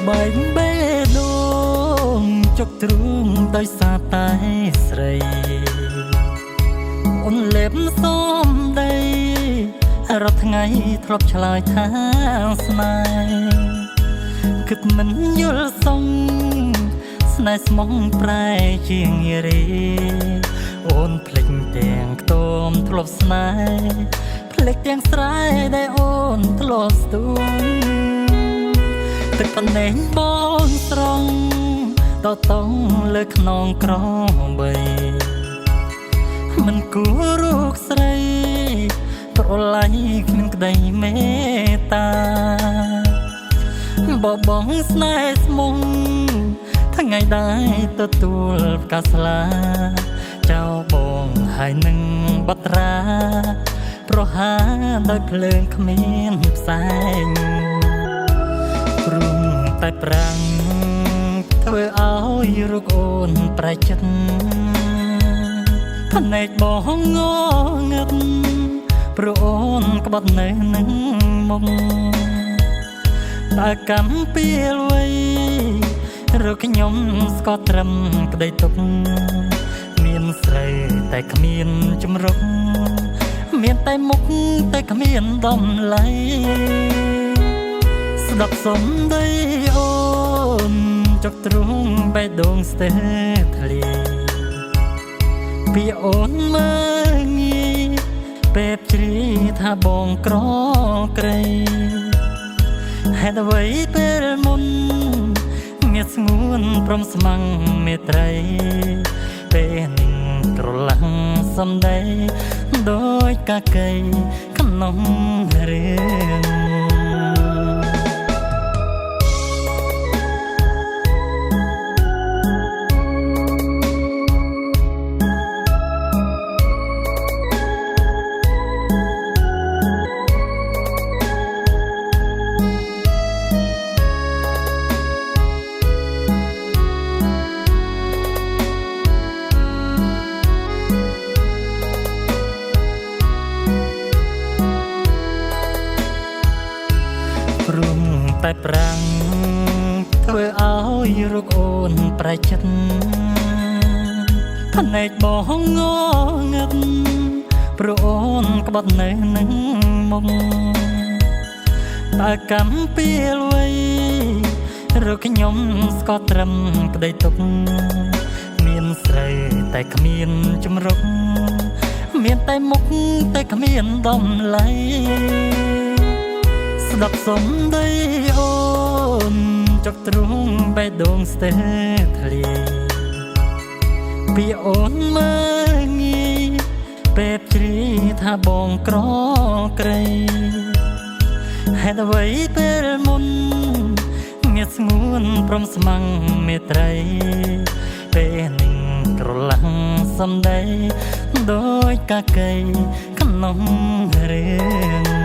បែកបេះដូងចុកទ្រូងដោយសារតែស្រីអូនលេបសំដីរាល់ថ្ងៃធ្លាប់ឆ្លើយថាស្នេហ៍គិតមិនយល់សងស្នេហ៍ស្មងប្រែជាងរីអូនភ្លេចទាំងខ្ទមធ្លាប់ស្នេហ៍ភ្លេចទាំងស្រែដែលអូនធ្លាប់ស្ទូងទឹកភ្នែកបងស្រង់តតងលើខ្នងក្របីមិនគួររូបស្រីប្រឡាយគ្មានក្តីមេត្តាបបងស្នេហ៍ស្មុងថ្ងៃដែរទទួលផ្កាស្លាចៅបងហើយនឹងបត្រាប្រហាដោយភ្លើងគ្មានផ្សែងព្រមតែប្រាំងធ្វើឲ្យរូបអូនប្រែចិត្តភ្នែកបងងងឹតព្រោះអូនក្បត់នៅនឹងមុខតើកម្មពេលវ័យរកខ្ញុំស្គាល់ត្រឹមក្តីទុកមានស្រីតែគ្មានចម្រុកមានតែមុខតែគ្មានដំឡៃស្ដាប់សំដីអូនចុកទ្រូងបេះដូងស្ទើរធ្លាពីអូនមើងងាយពេលជ្រាថាបងក្រក្រៃហេតុអ្វីពេលមុនមានស្ងួនព្រមស្មាំងមេត្រីពេលនឹងត្រឡាំងសំដីដោយកាកៃក្នុងរឿងព្រមតែប្រាំងធ្វើឲ្យរូបអូនប្រែចិត្តភ្នែកបងងងឹតព្រោះអូនក្បត់នៅនឹងមុខតើកម្មពេលវ័យរកខ្ញុំស្គាល់ត្រឹមក្តីទុកមានស្រីតែគ្មានចម្រុកមានតែមុខតែគ្មានដំឡៃស្ដាប់សំដីអូនចុកទ្រូងបេះដូងស្ទើរធ្លាពីអូនមើងងាយពេលជ្រាថាបងក្រក្រៃហេតុអ្វីពេលមុនមានស្ងួនព្រមស្មាំងមេត្រីពេលនឹងត្រឡាំងសំដីដោយកាកៃក្នុងរឿង